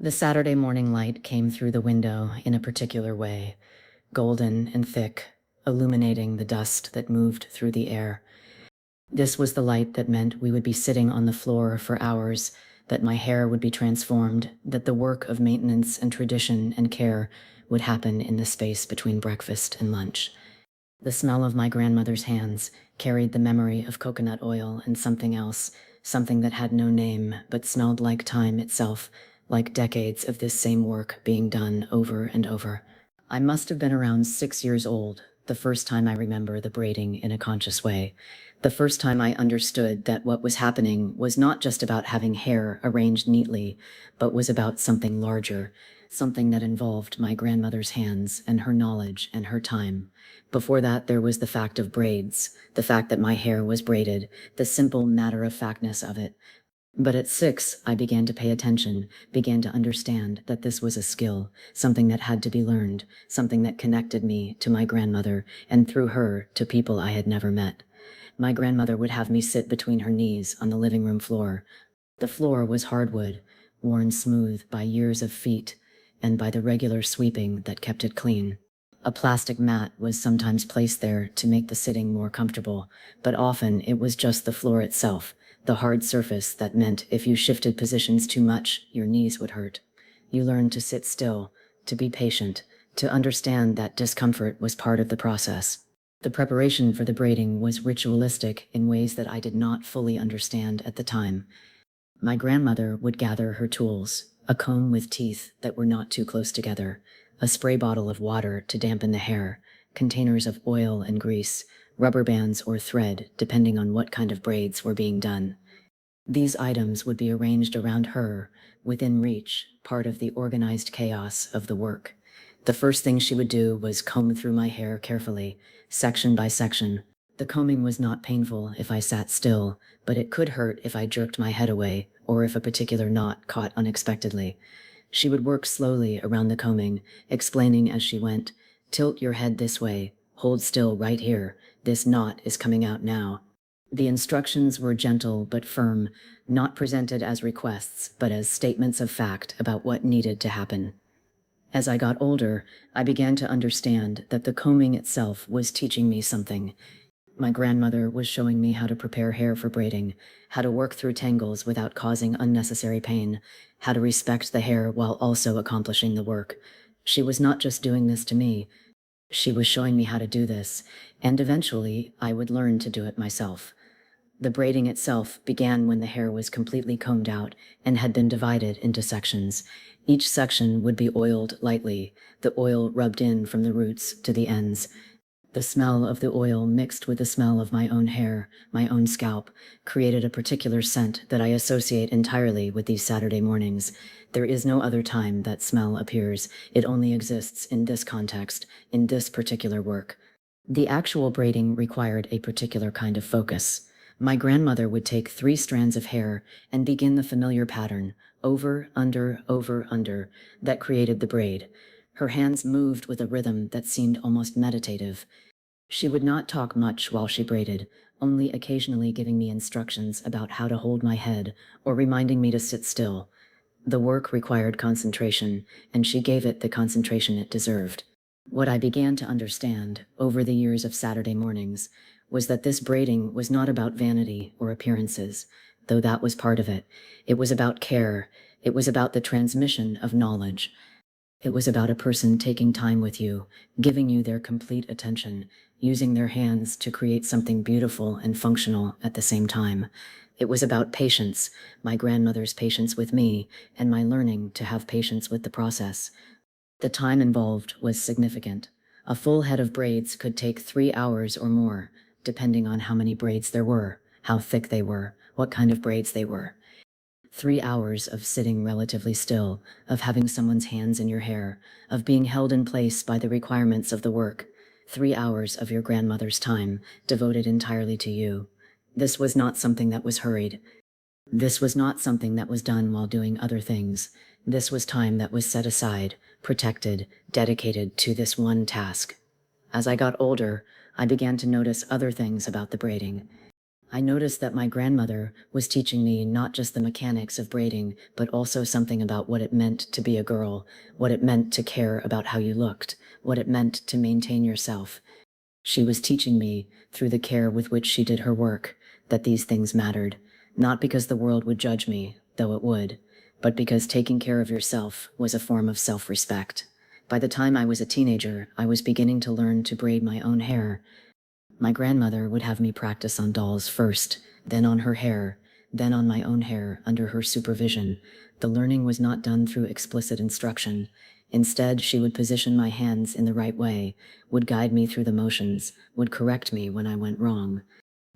The Saturday morning light came through the window in a particular way, golden and thick, illuminating the dust that moved through the air. This was the light that meant we would be sitting on the floor for hours, that my hair would be transformed, that the work of maintenance and tradition and care would happen in the space between breakfast and lunch. The smell of my grandmother's hands carried the memory of coconut oil and something else, something that had no name but smelled like time itself, like decades of this same work being done over and over. I must have been around 6 years old, the first time I remember the braiding in a conscious way. The first time I understood that what was happening was not just about having hair arranged neatly, but was about something larger, something that involved my grandmother's hands and her knowledge and her time. Before that, there was the fact of braids, the fact that my hair was braided, the simple matter-of-factness of it. But at 6, I began to pay attention, began to understand that this was a skill, something that had to be learned, something that connected me to my grandmother, and through her to people I had never met. My grandmother would have me sit between her knees on the living room floor. The floor was hardwood, worn smooth by years of feet, and by the regular sweeping that kept it clean. A plastic mat was sometimes placed there to make the sitting more comfortable, but often it was just the floor itself, the hard surface that meant if you shifted positions too much, your knees would hurt. You learned to sit still, to be patient, to understand that discomfort was part of the process. The preparation for the braiding was ritualistic in ways that I did not fully understand at the time. My grandmother would gather her tools, a comb with teeth that were not too close together, a spray bottle of water to dampen the hair, containers of oil and grease, rubber bands or thread, depending on what kind of braids were being done. These items would be arranged around her, within reach, part of the organized chaos of the work. The first thing she would do was comb through my hair carefully, section by section. The combing was not painful if I sat still, but it could hurt if I jerked my head away, or if a particular knot caught unexpectedly. She would work slowly around the combing, explaining as she went, "Tilt your head this way, hold still right here, this knot is coming out now." The instructions were gentle but firm, not presented as requests, but as statements of fact about what needed to happen. As I got older, I began to understand that the combing itself was teaching me something. My grandmother was showing me how to prepare hair for braiding, how to work through tangles without causing unnecessary pain, how to respect the hair while also accomplishing the work. She was not just doing this to me, she was showing me how to do this, and eventually I would learn to do it myself. The braiding itself began when the hair was completely combed out and had been divided into sections. Each section would be oiled lightly, the oil rubbed in from the roots to the ends. The smell of the oil mixed with the smell of my own hair, my own scalp, created a particular scent that I associate entirely with these Saturday mornings. There is no other time that smell appears. It only exists in this context, in this particular work. The actual braiding required a particular kind of focus. My grandmother would take 3 strands of hair and begin the familiar pattern, over, under, that created the braid. Her hands moved with a rhythm that seemed almost meditative. She would not talk much while she braided, only occasionally giving me instructions about how to hold my head or reminding me to sit still. The work required concentration, and she gave it the concentration it deserved. What I began to understand, over the years of Saturday mornings, was that this braiding was not about vanity or appearances, though that was part of it. It was about care. It was about the transmission of knowledge. It was about a person taking time with you, giving you their complete attention, using their hands to create something beautiful and functional at the same time. It was about patience, my grandmother's patience with me, and my learning to have patience with the process. The time involved was significant. A full head of braids could take 3 hours or more, depending on how many braids there were, how thick they were, what kind of braids they were. 3 hours of sitting relatively still, of having someone's hands in your hair, of being held in place by the requirements of the work. 3 hours of your grandmother's time, devoted entirely to you. This was not something that was hurried. This was not something that was done while doing other things. This was time that was set aside, protected, dedicated to this one task. As I got older, I began to notice other things about the braiding. I noticed that my grandmother was teaching me not just the mechanics of braiding, but also something about what it meant to be a girl, what it meant to care about how you looked, what it meant to maintain yourself. She was teaching me, through the care with which she did her work, that these things mattered, not because the world would judge me, though it would, but because taking care of yourself was a form of self-respect. By the time I was a teenager, I was beginning to learn to braid my own hair. My grandmother would have me practice on dolls first, then on her hair, then on my own hair under her supervision. The learning was not done through explicit instruction. Instead, she would position my hands in the right way, would guide me through the motions, would correct me when I went wrong.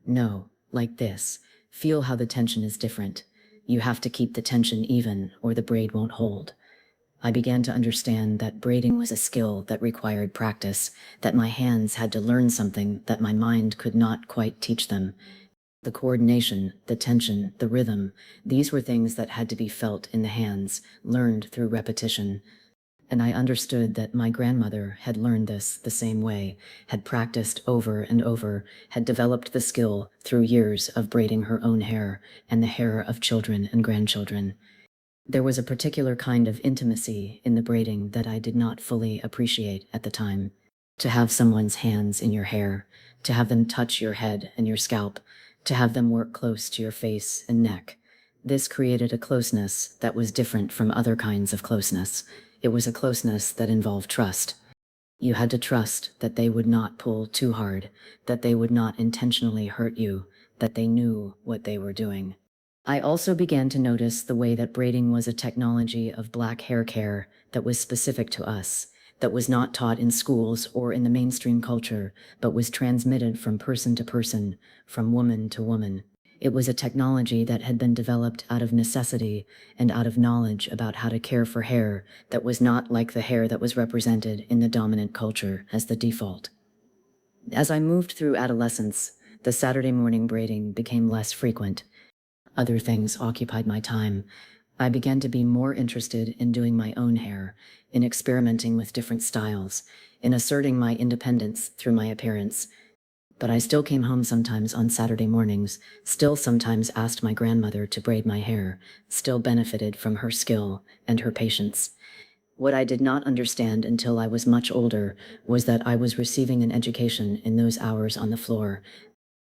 No, like this. Feel how the tension is different. You have to keep the tension even, or the braid won't hold. I began to understand that braiding was a skill that required practice, that my hands had to learn something that my mind could not quite teach them. The coordination, the tension, the rhythm, these were things that had to be felt in the hands, learned through repetition. And I understood that my grandmother had learned this the same way, had practiced over and over, had developed the skill through years of braiding her own hair and the hair of children and grandchildren. There was a particular kind of intimacy in the braiding that I did not fully appreciate at the time. To have someone's hands in your hair, to have them touch your head and your scalp, to have them work close to your face and neck. This created a closeness that was different from other kinds of closeness. It was a closeness that involved trust. You had to trust that they would not pull too hard, that they would not intentionally hurt you, that they knew what they were doing. I also began to notice the way that braiding was a technology of black hair care that was specific to us, that was not taught in schools or in the mainstream culture, but was transmitted from person to person, from woman to woman. It was a technology that had been developed out of necessity and out of knowledge about how to care for hair that was not like the hair that was represented in the dominant culture as the default. As I moved through adolescence, the Saturday morning braiding became less frequent. Other things occupied my time. I began to be more interested in doing my own hair, in experimenting with different styles, in asserting my independence through my appearance. But I still came home sometimes on Saturday mornings, still sometimes asked my grandmother to braid my hair, still benefited from her skill and her patience. What I did not understand until I was much older was that I was receiving an education in those hours on the floor.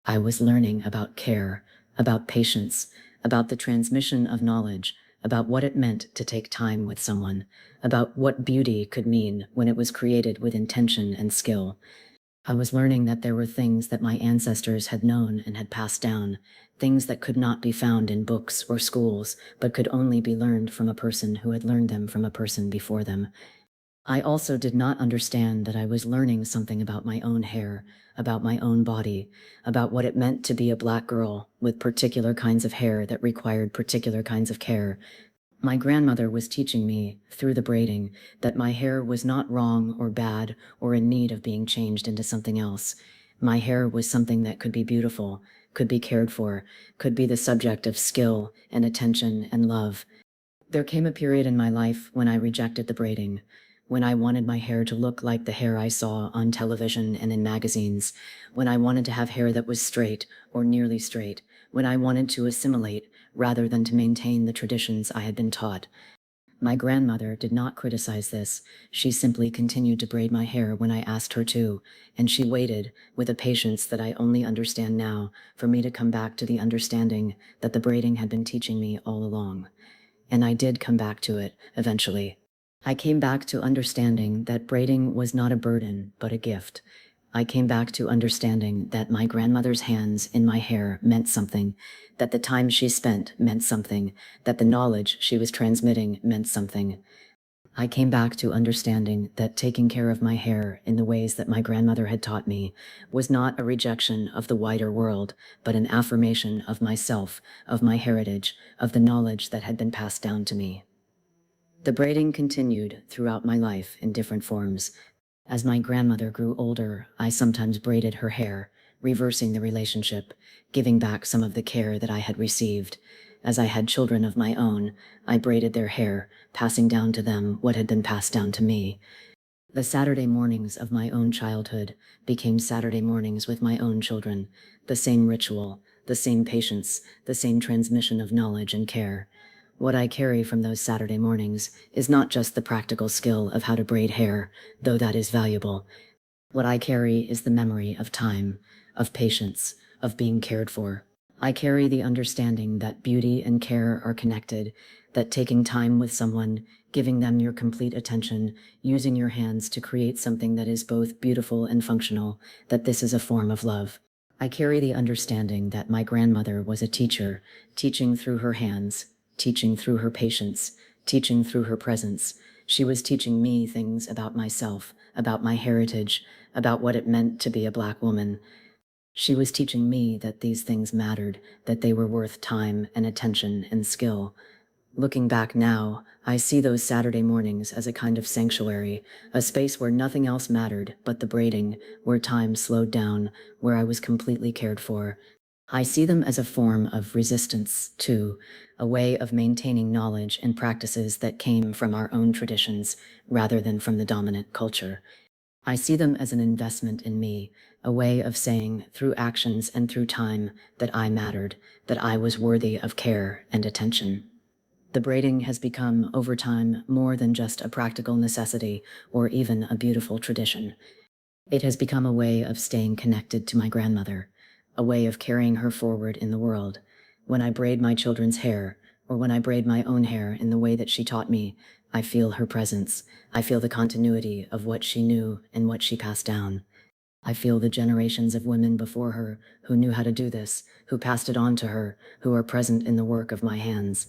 I was learning about care, about patience, about the transmission of knowledge, about what it meant to take time with someone, about what beauty could mean when it was created with intention and skill. I was learning that there were things that my ancestors had known and had passed down, things that could not be found in books or schools, but could only be learned from a person who had learned them from a person before them. I also did not understand that I was learning something about my own hair, about my own body, about what it meant to be a black girl with particular kinds of hair that required particular kinds of care. My grandmother was teaching me, through the braiding, that my hair was not wrong or bad or in need of being changed into something else. My hair was something that could be beautiful, could be cared for, could be the subject of skill and attention and love. There came a period in my life when I rejected the braiding, when I wanted my hair to look like the hair I saw on television and in magazines, when I wanted to have hair that was straight or nearly straight, when I wanted to assimilate rather than to maintain the traditions I had been taught. My grandmother did not criticize this. She simply continued to braid my hair when I asked her to, and she waited, with a patience that I only understand now, for me to come back to the understanding that the braiding had been teaching me all along. And I did come back to it, eventually. I came back to understanding that braiding was not a burden, but a gift. I came back to understanding that my grandmother's hands in my hair meant something, that the time she spent meant something, that the knowledge she was transmitting meant something. I came back to understanding that taking care of my hair in the ways that my grandmother had taught me was not a rejection of the wider world, but an affirmation of myself, of my heritage, of the knowledge that had been passed down to me. The braiding continued throughout my life in different forms. As my grandmother grew older, I sometimes braided her hair, reversing the relationship, giving back some of the care that I had received. As I had children of my own, I braided their hair, passing down to them what had been passed down to me. The Saturday mornings of my own childhood became Saturday mornings with my own children, the same ritual, the same patience, the same transmission of knowledge and care. What I carry from those Saturday mornings is not just the practical skill of how to braid hair, though that is valuable. What I carry is the memory of time, of patience, of being cared for. I carry the understanding that beauty and care are connected, that taking time with someone, giving them your complete attention, using your hands to create something that is both beautiful and functional, that this is a form of love. I carry the understanding that my grandmother was a teacher, teaching through her hands, teaching through her patience, teaching through her presence. She was teaching me things about myself, about my heritage, about what it meant to be a Black woman. She was teaching me that these things mattered, that they were worth time and attention and skill. Looking back now, I see those Saturday mornings as a kind of sanctuary, a space where nothing else mattered but the braiding, where time slowed down, where I was completely cared for. I see them as a form of resistance, too, a way of maintaining knowledge and practices that came from our own traditions rather than from the dominant culture. I see them as an investment in me, a way of saying, through actions and through time, that I mattered, that I was worthy of care and attention. The braiding has become, over time, more than just a practical necessity or even a beautiful tradition. It has become a way of staying connected to my grandmother, a way of carrying her forward in the world. When I braid my children's hair, or when I braid my own hair in the way that she taught me, I feel her presence. I feel the continuity of what she knew and what she passed down. I feel the generations of women before her who knew how to do this, who passed it on to her, who are present in the work of my hands.